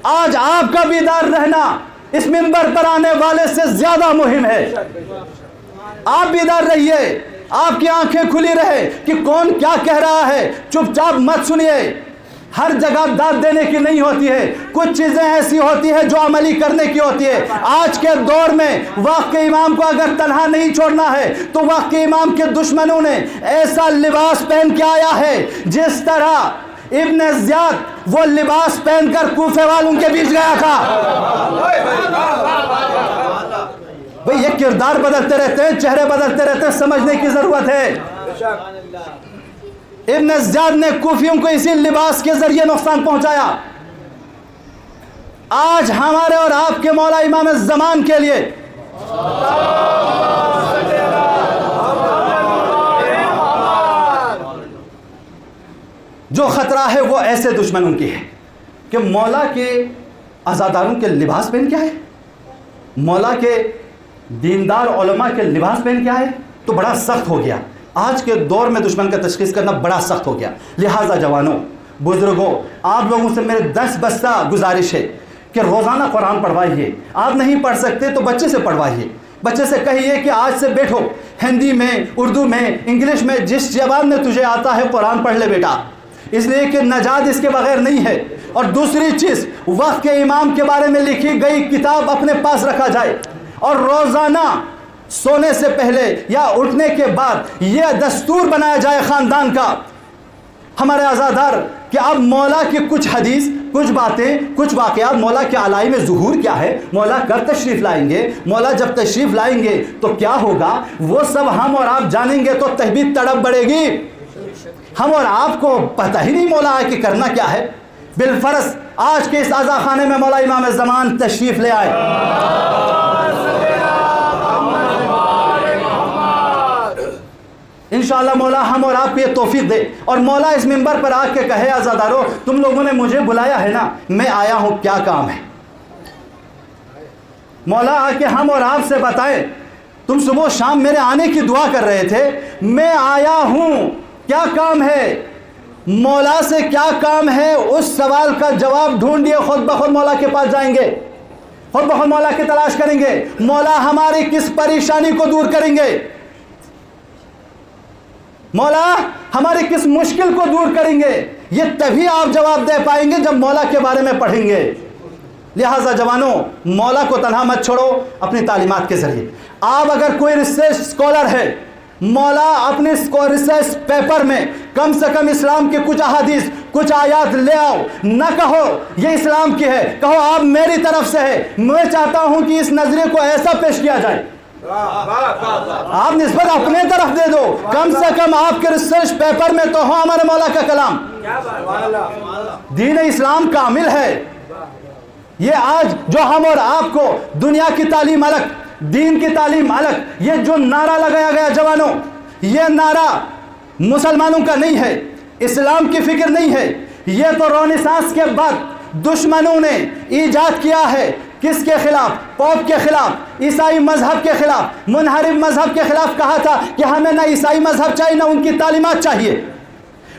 आज आपका बेदार रहना इस मिंबर पर आने वाले से ज्यादा मुहिम है। आप बेदार रहिए, आपकी आंखें खुली रहे कि कौन क्या कह रहा है, चुपचाप मत सुनिए। हर जगह दाद देने की नहीं होती है, कुछ चीजें ऐसी होती है जो अमली करने की होती है। आज के दौर में वक्त के इमाम को अगर तन्हा नहीं छोड़ना है तो वक्त के इमाम के दुश्मनों ने ऐसा लिबास पहन के आया है जिस तरह इब्न ज़ियाद वो लिबास पहनकर कूफे वालों के बीच गया था। भाई ये किरदार बदलते रहते हैं, चेहरे बदलते रहते हैं, समझने की जरूरत है। इब्न ज़ियाद ने कूफियों को इसी लिबास के जरिए नुकसान पहुंचाया। आज हमारे और आपके मौला इमाम ज़मान के लिए जो खतरा है वो ऐसे दुश्मनों की है कि मौला के अज़ादारों के लिबास पहन क्या है, मौला के दीनदार उलमा के लिबास पहन क्या है, तो बड़ा सख्त हो गया। आज के दौर में दुश्मन का तशखीस करना बड़ा सख्त हो गया। लिहाजा जवानों, बुजुर्गों, आप लोगों से मेरे 10 बस्ता गुजारिश है कि रोज़ाना कुरान पढ़वाइए। आप नहीं पढ़ सकते तो बच्चे से पढ़वाइए। बच्चे से कहिए कि आज से बैठो, हिंदी में, उर्दू में, इंग्लिश में, जिस जबान में तुझे आता है कुरान पढ़ ले बेटा, इसलिए कि नजात इसके बगैर नहीं है। और दूसरी चीज़, वक्त के इमाम के बारे में लिखी गई किताब अपने पास रखा जाए और रोज़ाना सोने से पहले या उठने के बाद यह दस्तूर बनाया जाए ख़ानदान का, हमारे आज़ादार, कि अब मौला की कुछ हदीस, कुछ बातें, कुछ वाक़यात, मौला के अलाई में ज़ुहूर क्या है, मौला कब तशरीफ़ लाएंगे, मौला जब तशरीफ़ लाएंगे तो क्या होगा, वो सब हम और आप जानेंगे तो तहबीत तड़प बढ़ेगी। हम और आपको पता ही नहीं मौला है कि करना क्या है। बिलफर्ज आज के इस आज़ा खाने में मौला इमाम ज़मान तशरीफ़ ले आए। इंशाअल्लाह मौला हम और आपको ये तौफीक दे और मौला इस मिंबर पर आके कहे, आज़ादारों तुम लोगों ने मुझे बुलाया है ना, मैं आया हूँ, क्या काम है। मौला आके हम और आपसे बताएं, तुम सुबह शाम मेरे आने की दुआ कर रहे थे, मैं आया हूँ, क्या काम है। मौला से क्या काम है, उस सवाल का जवाब ढूंढिए, खुद ब खुद मौला के पास जाएंगे, खुद ब खुद मौला की तलाश करेंगे। मौला हमारी किस परेशानी को दूर करेंगे, मौला हमारी किस मुश्किल को दूर करेंगे, ये तभी आप जवाब दे पाएंगे जब मौला के बारे में पढ़ेंगे। लिहाजा जवानों, मौला को तन्हा मत छोड़ो अपनी तालीमात के जरिए। आप अगर कोई रिसर्च स्कॉलर है, मौला अपने रिसर्च पेपर में कम से कम इस्लाम के कुछ अहादीस, कुछ आयात ले आओ। न कहो ये इस्लाम की है, कहो आप मेरी तरफ से है, मैं चाहता हूं कि इस नजरिए को ऐसा पेश किया जाए। आप निस्बत अपने तरफ दे दो, कम से कम आपके रिसर्च पेपर में तो हो हमारे मौला का कलाम। दीन इस्लाम कामिल है। ये आज जो हम और आपको दुनिया की तालीम अलग, दीन की तालीम अलग, ये जो नारा लगाया गया जवानों, ये नारा मुसलमानों का नहीं है, इस्लाम की फिक्र नहीं है। ये तो रेनेसांस के बाद दुश्मनों ने ईजाद किया है। किसके खिलाफ? पोप के खिलाफ, ईसाई मजहब के खिलाफ, मुनहरिफ मजहब के खिलाफ कहा था कि हमें ना ईसाई मजहब चाहिए ना उनकी तालीमात चाहिए।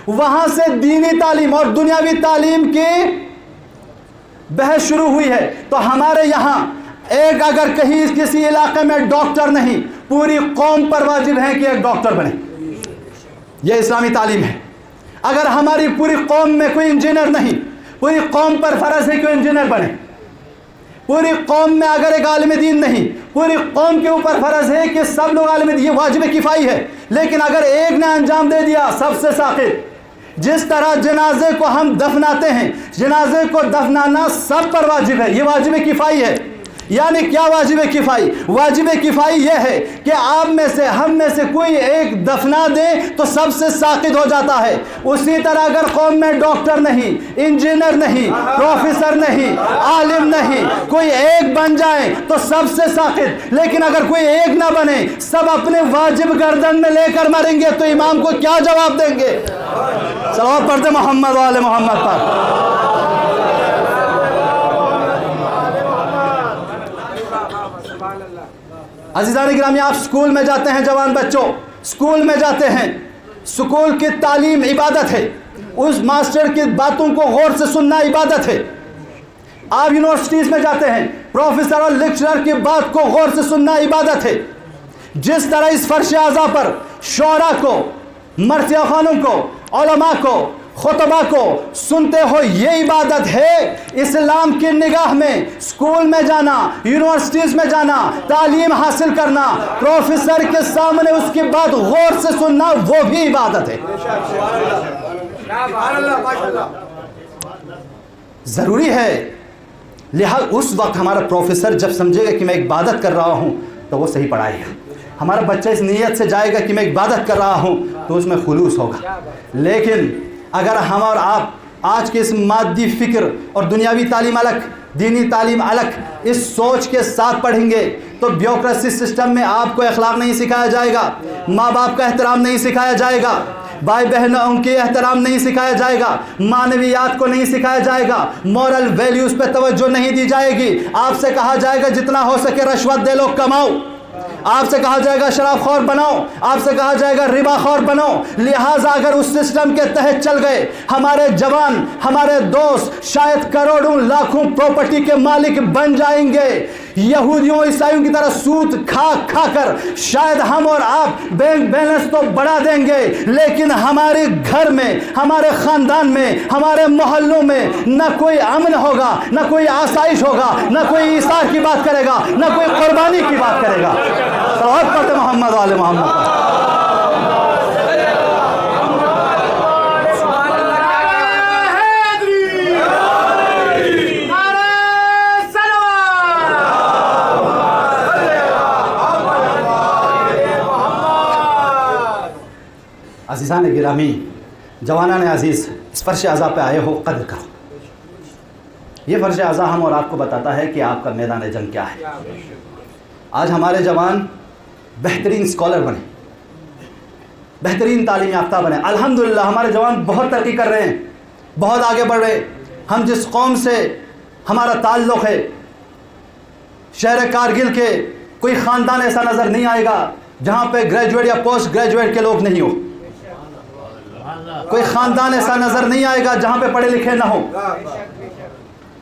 वहां से दीनी तालीम और दुनियावी तालीम की बहस शुरू हुई है। तो हमारे यहाँ एक अगर कहीं किसी इलाके में डॉक्टर नहीं, पूरी कौम पर वाजिब है कि एक डॉक्टर बने। यह इस्लामी तालीम है। अगर हमारी पूरी कौम में कोई इंजीनियर नहीं, पूरी कौम पर फर्ज है कि इंजीनियर बने। पूरी कौम में अगर एक आलिम दीन नहीं, पूरी कौम के ऊपर फर्ज है कि सब लोग आलिम दीन, ये वाजिब किफ़ाई है। लेकिन अगर एक ने अंजाम दे दिया, सबसे साकित। जिस तरह जनाजे को हम दफनाते हैं, जनाजे को दफनाना सब पर वाजिब है, ये वाजिब किफ़ाई है। यानी क्या वाजिब किफ़ाई? वाजिब किफ़ाई यह है कि आप में से, हम में से कोई एक दफना दे तो सबसे साकित हो जाता है। उसी तरह अगर कौम में डॉक्टर नहीं, इंजीनियर नहीं, प्रोफेसर नहीं, आलिम नहीं, कोई एक बन जाए तो सबसे साकित। लेकिन अगर कोई एक ना बने, सब अपने वाजिब गर्दन में लेकर मरेंगे तो इमाम को क्या जवाब देंगे? सलावत पढ़ते मोहम्मद वाले मोहम्मद पर। अज़ीज़ान गिरामी, आप स्कूल में जाते हैं, जवान बच्चों स्कूल में जाते हैं, स्कूल की तालीम इबादत है। उस मास्टर की बातों को गौर से सुनना इबादत है। आप यूनिवर्सिटीज में जाते हैं, प्रोफेसर और लेक्चरर की बात को गौर से सुनना इबादत है। जिस तरह इस फर्श आज़ा पर शोरा को, मर्सिया खानों को, उलमा को, खुतबा को सुनते हो, ये इबादत है। इस्लाम की निगाह में स्कूल में जाना, यूनिवर्सिटीज में जाना, तालीम हासिल करना, प्रोफेसर के सामने उसकी बात गौर से सुनना, वो भी इबादत है। जरूरी है। लिहाजा उस वक्त हमारा प्रोफेसर जब समझेगा कि मैं इबादत कर रहा हूं तो वो सही पढ़ाएगा। हमारा बच्चा इस नीयत से जाएगा कि मैं इबादत कर रहा हूं तो उसमें खुलूस होगा। लेकिन अगर हम और आप आज के इस मादी फिक्र और दुनियावी तालीम अलग, दीनी तालीम अलग, इस सोच के साथ पढ़ेंगे तो ब्यूरोक्रेसी सिस्टम में आपको अखलाक नहीं सिखाया जाएगा, माँ बाप का एहतराम नहीं सिखाया जाएगा, भाई बहनों के एहतराम नहीं सिखाया जाएगा, मानवीयात को नहीं सिखाया जाएगा, मॉरल वैल्यूज़ पे तवज्जो नहीं दी जाएगी। आपसे कहा जाएगा जितना हो सके रिश्वत दे लो, कमाओ। आपसे कहा जाएगा शराबखोर बनाओ, आपसे कहा जाएगा रिबाखोर बनो। लिहाजा अगर उस सिस्टम के तहत चल गए, हमारे जवान, हमारे दोस्त शायद करोड़ों लाखों प्रॉपर्टी के मालिक बन जाएंगे। यहूदियों ईसाइयों की तरह सूद खा खा कर शायद हम और आप बैंक बैलेंस तो बढ़ा देंगे, लेकिन हमारे घर में, हमारे खानदान में, हमारे मोहल्लों में न कोई अमन होगा, न कोई आसाइश होगा, न कोई ईसार की बात करेगा, न कोई कुर्बानी की बात करेगा। सल्लल्लाहु मोहम्मद वाले मोहम्मद। अज़ीज़ान गिरामी, जवानान अज़ीज़, इस फर्श आज़ा पे आए हो, कदर करो। ये फर्श आज़ा हम और आपको बताता है कि आपका मैदान जंग क्या है। आज हमारे जवान बेहतरीन स्कॉलर बने, बेहतरीन तालीम याफ्ता बने। अल्हम्दुलिल्लाह हमारे जवान बहुत तरक्की कर रहे हैं, बहुत आगे बढ़ रहे। हम जिस कौम से हमारा ताल्लुक़ है, शहर कारगिल के कोई ख़ानदान ऐसा नज़र नहीं आएगा जहाँ पे ग्रेजुएट या पोस्ट ग्रेजुएट के लोग नहीं हो। कोई ख़ानदान ऐसा नज़र नहीं आएगा जहाँ पे पढ़े लिखे ना हो।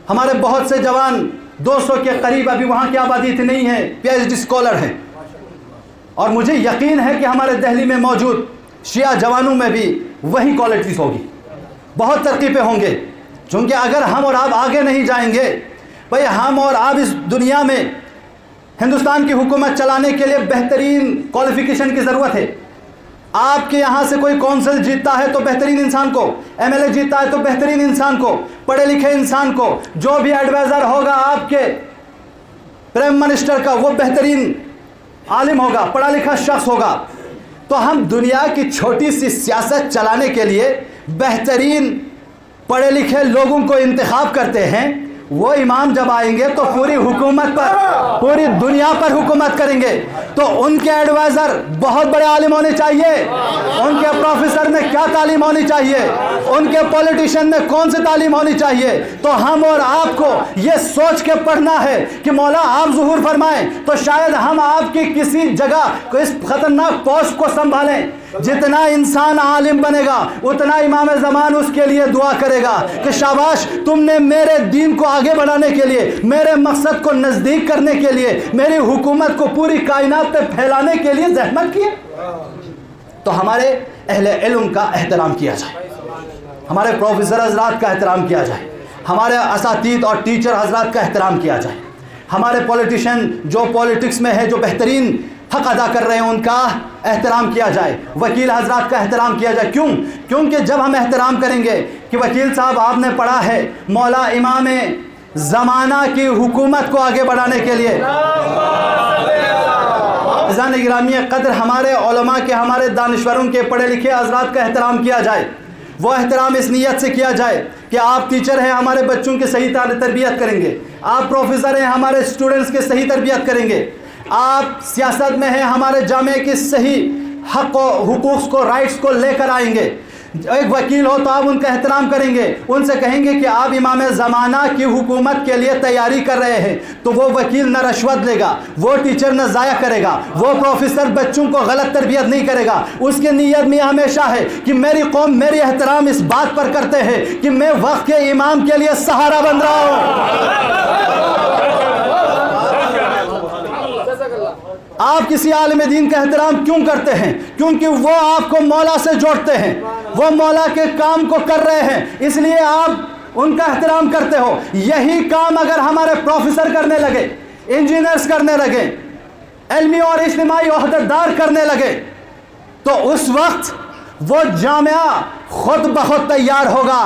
हमारे बहुत से जवान 200 के करीब अभी वहाँ की आबादी इतनी नहीं है, PhD स्कॉलर हैं। और मुझे यकीन है कि हमारे दिल्ली में मौजूद शिया जवानों में भी वही क्वालिटीज़ होगी, बहुत तरक्की पे होंगे। क्योंकि अगर हम और आप आगे नहीं जाएंगे, भाई हम और आप इस दुनिया में हिंदुस्तान की हुकूमत चलाने के लिए बेहतरीन क्वालिफिकेशन की ज़रूरत है। आपके यहाँ से कोई कौंसिल जीतता है तो बेहतरीन इंसान को, MLA जीतता है तो बेहतरीन इंसान को, पढ़े लिखे इंसान को, जो भी एडवाइज़र होगा आपके प्राइम मिनिस्टर का, वो बेहतरीन आलिम होगा, पढ़ा लिखा शख्स होगा। तो हम दुनिया की छोटी सी सियासत चलाने के लिए बेहतरीन पढ़े लिखे लोगों को इंतखाब करते हैं। वो इमाम जब आएंगे तो पूरी हुकूमत पर, पूरी दुनिया पर हुकूमत करेंगे। तो उनके एडवाइज़र बहुत बड़े आलिम होने चाहिए, उनके प्रोफेसर में क्या तालीम होनी चाहिए, उनके पॉलिटिशियन में कौन सी तालीम होनी चाहिए। तो हम और आपको ये सोच के पढ़ना है कि मौला आप ज़ुहूर फरमाएं तो शायद हम आपकी किसी जगह को इस खतरनाक पोस्ट को संभालें। जितना इंसान आलिम बनेगा उतना इमाम ज़मान उसके लिए दुआ करेगा कि शाबाश, तुमने मेरे दीन को आगे बढ़ाने के लिए, मेरे मकसद को नज़दीक करने के लिए, मेरी हुकूमत को पूरी कायनात पे फैलाने के लिए ज़हमत की। तो हमारे अहले इल्म का एहतराम किया जाए, हमारे प्रोफेसर हजरात का एहतराम किया जाए, हमारे असातीद और टीचर हजरात का एहतराम किया जाए, हमारे पॉलिटिशियन जो पॉलिटिक्स में है, जो बेहतरीन हक अदा कर रहे हैं, उनका एहतराम किया जाए, वकील हजरात का एहतराम किया जाए। क्यों? क्योंकि जब हम एहतराम करेंगे कि वकील साहब आपने पढ़ा है मौला इमाम ज़माना की हुकूमत को आगे बढ़ाने के लिए। ज़ान गिरामी क़द्र हमारे उलमा के, हमारे दानिश्वरों के, पढ़े लिखे हजरात का एहतराम किया जाए। वो एहतराम इस नीयत से किया जाए कि आप टीचर हैं, हमारे बच्चों की सही तरबियत करेंगे, आप प्रोफेसर हैं, हमारे स्टूडेंट्स की सही तरबियत करेंगे, आप सियासत में हैं, हमारे जामे के सही हक़ हुकूक़ को, राइट्स को लेकर आएंगे। एक वकील हो तो आप उनका एहतराम करेंगे, उनसे कहेंगे कि आप इमाम ज़माना की हुकूमत के लिए तैयारी कर रहे हैं। तो वो वकील न रिश्वत लेगा, वो टीचर न ज़ाया करेगा, वो प्रोफेसर बच्चों को गलत तरबियत नहीं करेगा। उसकी नीयत में हमेशा है कि मेरी कौम मेरी एहतराम इस बात पर करते हैं कि मैं वक्त के इमाम के लिए सहारा बन रहा हूँ। आप किसी आलिम दीन का एहतराम क्यों करते हैं? क्योंकि वो आपको मौला से जोड़ते हैं, वो मौला के काम को कर रहे हैं, इसलिए आप उनका एहतराम करते हो। यही काम अगर हमारे प्रोफेसर करने लगे, इंजीनियर्स करने लगे, इल्मी और इज्तिमाई ओहदेदार करने लगे, तो उस वक्त वो जामिया खुद ब खुद तैयार होगा।